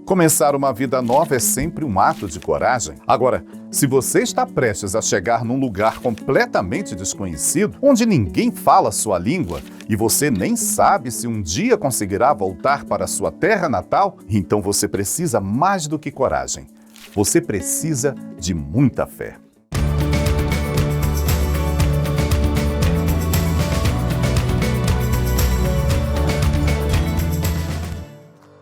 Começar uma vida nova é sempre um ato de coragem. Agora, se você está prestes a chegar num lugar completamente desconhecido, onde ninguém fala sua língua e você nem sabe se um dia conseguirá voltar para sua terra natal, então você precisa mais do que coragem. Você precisa de muita fé.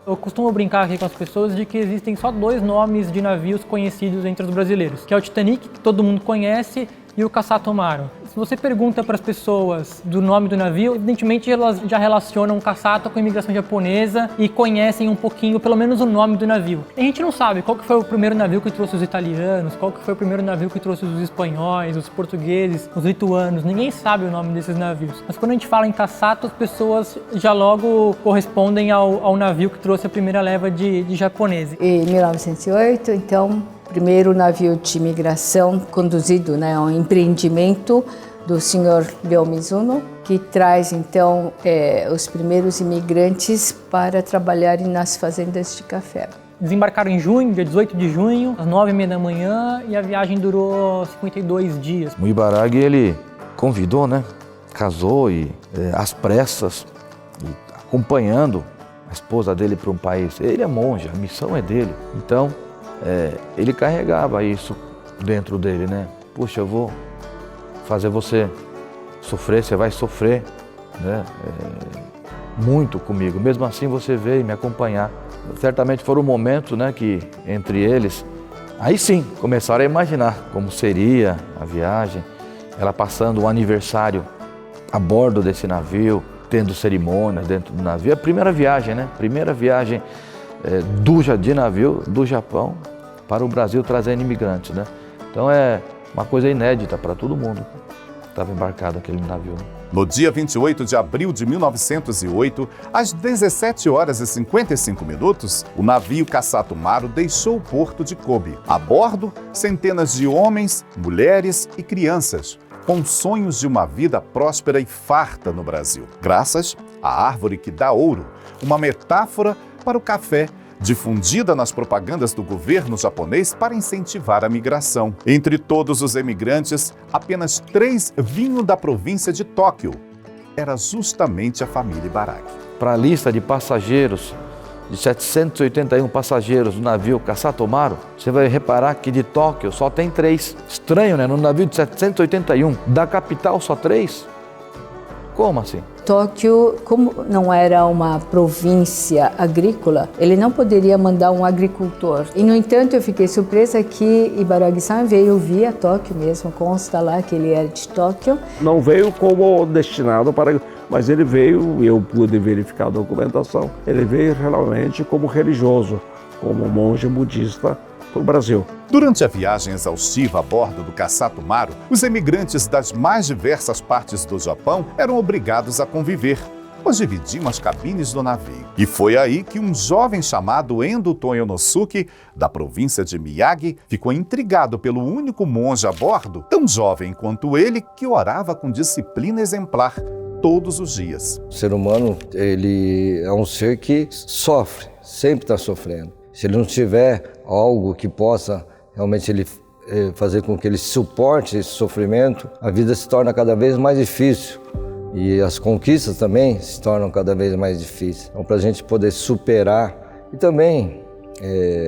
Eu costumo brincar aqui com as pessoas de que existem só 2 nomes de navios conhecidos entre os brasileiros, que é o Titanic, que todo mundo conhece, e o Kassato Maru. Se você pergunta para as pessoas do nome do navio, evidentemente elas já relacionam o Kassato com a imigração japonesa e conhecem um pouquinho, pelo menos, o nome do navio. A gente não sabe qual que foi o primeiro navio que trouxe os italianos, qual que foi o primeiro navio que trouxe os espanhóis, os portugueses, os lituanos, ninguém sabe o nome desses navios. Mas quando a gente fala em Kassato, as pessoas já logo correspondem ao navio que trouxe a primeira leva de japoneses. Em 1908, então, primeiro navio de imigração conduzido, né, um empreendimento do senhor Ryo Mizuno, que traz então os primeiros imigrantes para trabalharem nas fazendas de café. Desembarcaram em junho, dia 18 de junho, às 9h30 da manhã, e a viagem durou 52 dias. O Ibaraghi, ele convidou, né? Casou e às pressas, e acompanhando a esposa dele para um país. Ele é monge, a missão é dele. Então, ele carregava isso dentro dele, né? Puxa, eu vou fazer você sofrer, você vai sofrer, né? Muito comigo. Mesmo assim, você veio me acompanhar. Certamente foram momentos, né, que entre eles, aí sim, começaram a imaginar como seria a viagem, ela passando o aniversário a bordo desse navio, tendo cerimônias dentro do navio. A primeira viagem, né? Primeira viagem de navio do Japão para o Brasil trazendo imigrantes, né? Então é uma coisa inédita para todo mundo que estava embarcado naquele navio. No dia 28 de abril de 1908, às 17h55, o navio Kassato Maru deixou o porto de Kobe. A bordo, centenas de homens, mulheres e crianças, com sonhos de uma vida próspera e farta no Brasil. Graças à árvore que dá ouro, uma metáfora para o café, difundida nas propagandas do governo japonês para incentivar a migração. Entre todos os emigrantes, apenas 3 vinham da província de Tóquio. Era justamente a família Ibaraghi. Para a lista de passageiros, de 781 passageiros do navio Kassato Maru, você vai reparar que de Tóquio só tem 3. Estranho, né? No navio de 781, da capital só 3? Como assim? Tóquio, como não era uma província agrícola, ele não poderia mandar um agricultor. E, no entanto, eu fiquei surpresa que Ibaraghi-san veio via Tóquio mesmo, consta lá que ele era de Tóquio. Não veio como destinado para... Mas ele veio, eu pude verificar a documentação, ele veio realmente como religioso, como monge budista para o Brasil. Durante a viagem exaustiva a bordo do Kassato Maru, os emigrantes das mais diversas partes do Japão eram obrigados a conviver, pois dividiam as cabines do navio. E foi aí que um jovem chamado Endo Toyonosuke, da província de Miyagi, ficou intrigado pelo único monge a bordo, tão jovem quanto ele, que orava com disciplina exemplar todos os dias. O ser humano, ele é um ser que sofre, sempre está sofrendo. Se ele não tiver algo que possa realmente ele fazer com que ele suporte esse sofrimento, a vida se torna cada vez mais difícil e as conquistas também se tornam cada vez mais difíceis. Então, para a gente poder superar e também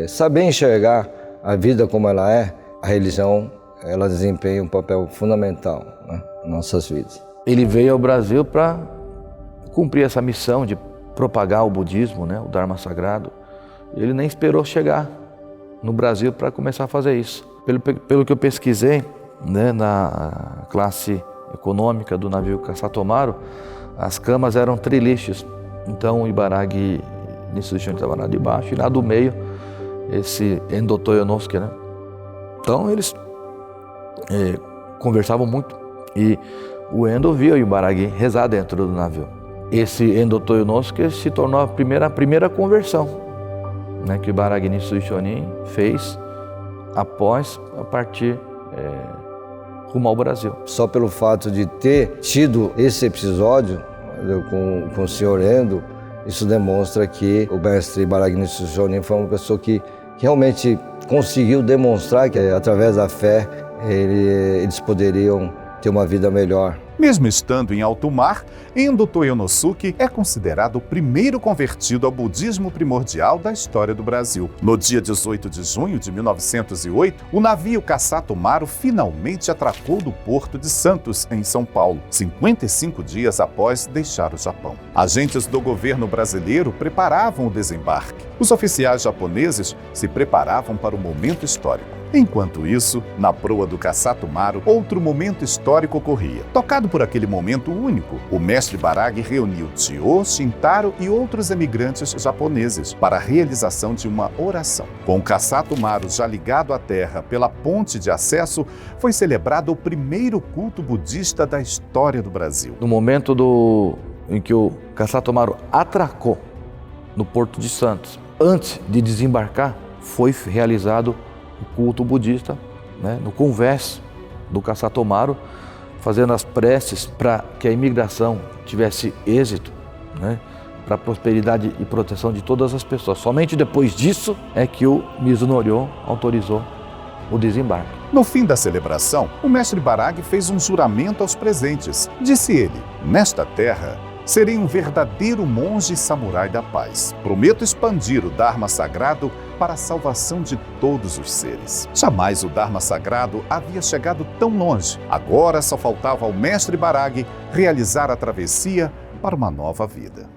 saber enxergar a vida como ela é, a religião ela desempenha um papel fundamental, né, em nossas vidas. Ele veio ao Brasil para cumprir essa missão de propagar o budismo, né, o Dharma sagrado. Ele nem esperou chegar no Brasil para começar a fazer isso. Pelo que eu pesquisei, né, na classe econômica do navio Kassato Maru, as camas eram triliches. Então o Ibaraghi nisso estava lá de baixo e lá do meio esse Endo Toyonosuke, né? Então eles conversavam muito e o Endo via o Ibaraghi rezar dentro do navio. Esse Endo Toyonosuke se tornou a primeira conversão, né, que o Ibaraghi Nishi Shonin fez após a partir rumo ao Brasil. Só pelo fato de ter tido esse episódio com o senhor Endo, isso demonstra que o mestre Barag Nisso Jonin foi uma pessoa que realmente conseguiu demonstrar que através da fé eles poderiam ter uma vida melhor. Mesmo estando em alto mar, Endo Toyonosuke é considerado o primeiro convertido ao budismo primordial da história do Brasil. No dia 18 de junho de 1908, o navio Kassato Maru finalmente atracou do Porto de Santos, em São Paulo, 55 dias após deixar o Japão. Agentes do governo brasileiro preparavam o desembarque. Os oficiais japoneses se preparavam para o momento histórico. Enquanto isso, na proa do Kassato Maru, outro momento histórico ocorria. Tocado por aquele momento único, o mestre Barag reuniu Chiyo, Shintaro e outros emigrantes japoneses para a realização de uma oração. Com o Kassato Maru já ligado à terra pela ponte de acesso, foi celebrado o primeiro culto budista da história do Brasil. No momento em que o Kassato Maru atracou no Porto de Santos, antes de desembarcar, foi realizado o culto budista, no convés do Kassato Maru, fazendo as preces para que a imigração tivesse êxito, para a prosperidade e proteção de todas as pessoas. Somente depois disso é que o Mizuno-ryo autorizou o desembarque. No fim da celebração, o mestre Barag fez um juramento aos presentes. Disse ele: "Nesta terra, serei um verdadeiro monge samurai da paz. Prometo expandir o Dharma sagrado para a salvação de todos os seres." Jamais o Dharma sagrado havia chegado tão longe. Agora só faltava ao mestre Barag realizar a travessia para uma nova vida.